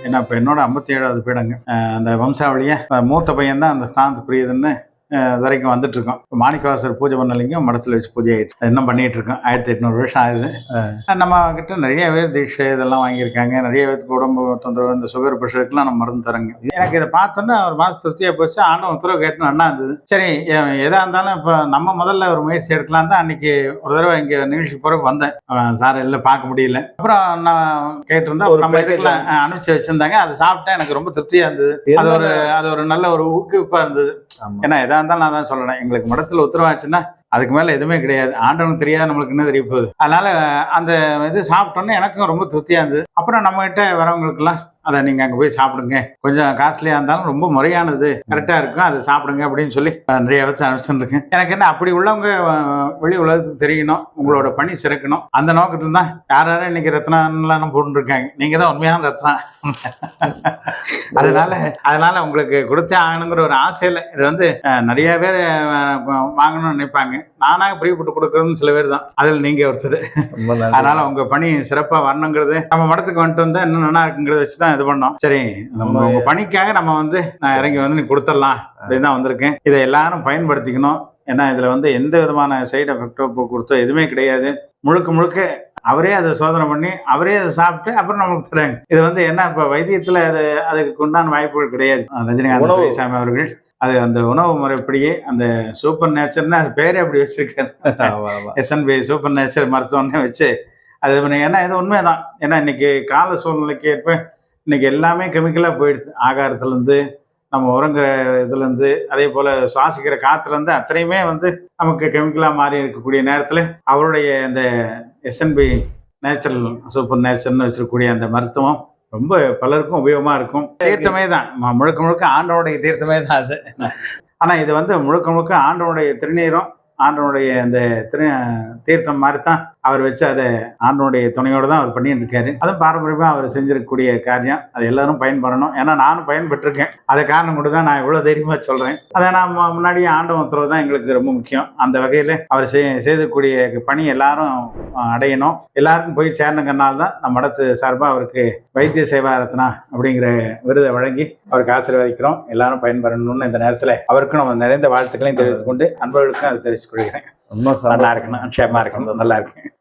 ஏன்னா இப்போ என்னோட 57வது பீடங்க. அந்த வம்சாவளியை மூத்த பையன் தான் அந்த ஸ்தானத்துக்குரியதுன்னு வரைக்கும் வந்துட்டு இருக்கோம். மாணிக்கவாசர் பூஜை பண்ணலைங்க மடத்தில் வச்சு பூஜை ஆகிட்டு இன்னும் பண்ணிட்டு இருக்கோம். 1800 வருஷம் ஆகுது. நம்ம கிட்ட நிறைய பேர் தீட்சை இதெல்லாம் வாங்கியிருக்காங்க. நிறைய பேருக்கு உடம்பு தொந்தரவு, இந்த சுகர் ப்ரெஷருக்குலாம் நம்ம மருந்து தரங்க. எனக்கு இதை பார்த்தோன்னா ஒரு மாதம் திருப்தியாக போச்சு. ஆண்டும் உத்தரவு கேட்டு நல்லா இருந்தது. சரி, எதாக இருந்தாலும் இப்போ நம்ம முதல்ல ஒரு முயற்சி எடுக்கலாம் தான் அன்னைக்கு ஒரு தடவை இங்கே நிகழ்ச்சி பிறகு வந்தேன். சார் இல்லை பார்க்க முடியல. அப்புறம் நான் கேட்டிருந்தா ஒரு நம்ம இதுக்கெல்லாம் அனுப்பிச்சு வச்சிருந்தாங்க. அதை சாப்பிட்டேன். எனக்கு ரொம்ப திருப்தியாக இருந்தது. அது ஒரு நல்ல ஒரு ஊக்குவிப்பாக இருந்தது. ஏன்னா எதா இருந்தாலும் நான் தான் சொல்றேன், எங்களுக்கு மடத்துல உத்தரவாச்சுன்னா அதுக்கு மேல எதுவுமே கிடையாது. ஆண்டவனுக்கு தெரியாது, நம்மளுக்கு என்ன தெரிய போகுது. அதனால அந்த இது சாப்பிட்டோன்னே எனக்கும் ரொம்ப திருப்தியா இருந்தது. அப்புறம் நம்ம கிட்ட வரவங்களுக்குலாம் அதை நீங்க அங்க போய் சாப்பிடுங்க, கொஞ்சம் காஸ்ட்லியா இருந்தாலும் ரொம்ப முறையானது, கரெக்டா இருக்கும், அதை சாப்பிடுங்க அப்படின்னு சொல்லி நிறைய இடத்துல அனுப்பிச்சுருக்கேன். எனக்கு என்ன அப்படி உள்ளவங்க வெளி உலகத்துக்கு தெரியணும், உங்களோட பணி சிறக்கணும், அந்த நோக்கத்துல தான் யாரும் இன்னைக்கு ரத்னம் போட்டு இருக்காங்க. நீங்க தான் உண்மையான ரத்னம். அதனால உங்களுக்கு கொடுத்தே ஆகணுங்கிற ஒரு ஆசையில இது வந்து நிறைய பேர் வாங்கணும்னு நினைப்பாங்க. நானாக பிரியப்பட்டு கொடுக்கறதுன்னு சில பேர் தான், அதில் நீங்க ஒருத்தர். அதனால உங்க பணி சிறப்பா வரணுங்கிறது, நம்ம மடத்துக்கு வந்துட்டு வந்தா இன்னும் நல்லா இருக்குங்கிறத வச்சுதான் இது பண்ணோம். சரி, நம்ம உங்க பணிக்காக நம்ம வந்து நான் இறங்கி வந்து நீ கொடுத்துடலாம் அப்படின்னு தான் வந்திருக்கேன். இதை எல்லாரும் பயன்படுத்திக்கணும். ஏன்னா இதுல வந்து எந்த விதமான சைடு எஃபெக்டோ கொடுத்தோ எதுவுமே கிடையாது. முழுக்க அவரே அதை சோதனை பண்ணி அவரே அதை சாப்பிட்டு அப்புறம் நமக்கு தராங்க. இது வந்து என்ன, இப்போ வைத்தியத்துல அதுக்கு உண்டான வாய்ப்புகள் கிடையாது. ரஜினிகாந்த் சாமி அவர்கள் அது அந்த உணவு முறைப்படியே அந்த சூப்பர் நேச்சர்னு அது பேரே அப்படி வச்சிருக்காரு. SNB சூப்பர் நேச்சர் மருத்துவம்னே வச்சு அது ஏன்னா இது உண்மைதான். ஏன்னா இன்னைக்கு கால சூழ்நிலைக்கு ஏற்ப இன்னைக்கு எல்லாமே கெமிக்கலாக போயிடுது. ஆகாரத்துலேருந்து நம்ம உறங்குற இதுலேருந்து அதே போல் சுவாசிக்கிற காற்றுலேருந்து அத்தனையுமே வந்து நமக்கு கெமிக்கலாக மாறி இருக்கக்கூடிய நேரத்தில் அவருடைய அந்த SNB நேச்சுரல் சூப்பர் நேச்சர்னு வச்சிருக்கக்கூடிய அந்த மருத்துவம் ரொம்ப பலருக்கும் உபயோகமாக இருக்கும். தீர்த்தமே தான், முழுக்க ஆண்டவனுடைய தீர்த்தமே தான் அது. ஆனால் இது வந்து முழுக்க ஆண்டவனுடைய திருநீரும் ஆண்டவனுடைய அந்த தீர்த்தம் மாதிரி தான் அவர் வச்சு அதை ஆண்டவனுடைய துணையோடு தான் அவர் பண்ணிட்டு இருக்காரு. அதுவும் பாரம்பரியமாக அவர் செஞ்சிருக்கக்கூடிய காரியம். அது எல்லாரும் பயன்படணும். ஏன்னா நானும் பயன்பெற்றிருக்கேன். அதை காரணம் கூட தான் நான் இவ்வளோ தைரியமாக சொல்கிறேன். அதை நான் முன்னாடியே ஆண்டவன் உத்தரவு தான் எங்களுக்கு ரொம்ப முக்கியம். அந்த வகையில் அவர் செய்யக்கூடிய பணி எல்லாரும் அடையணும், எல்லாருக்கும் போய் சேரணுங்கிறனால தான் நம்ம மடத்து சார்பாக அவருக்கு வைத்திய சேவா ரத்னா அப்படிங்கிற விருதை வழங்கி அவருக்கு ஆசீர்வதிக்கிறோம். எல்லாரும் பயன்பெறணும்னு இந்த நேரத்தில் அவருக்கும் நம்ம நிறைந்த வாழ்த்துக்களையும் தெரிவித்துக் கொண்டு அன்பர்களுக்கும் அதை தெரிவித்துக் கொள்கிறேன். நல்லா இருக்கணும், க்ஷேமா இருக்கணும், நல்லா இருக்கேன்.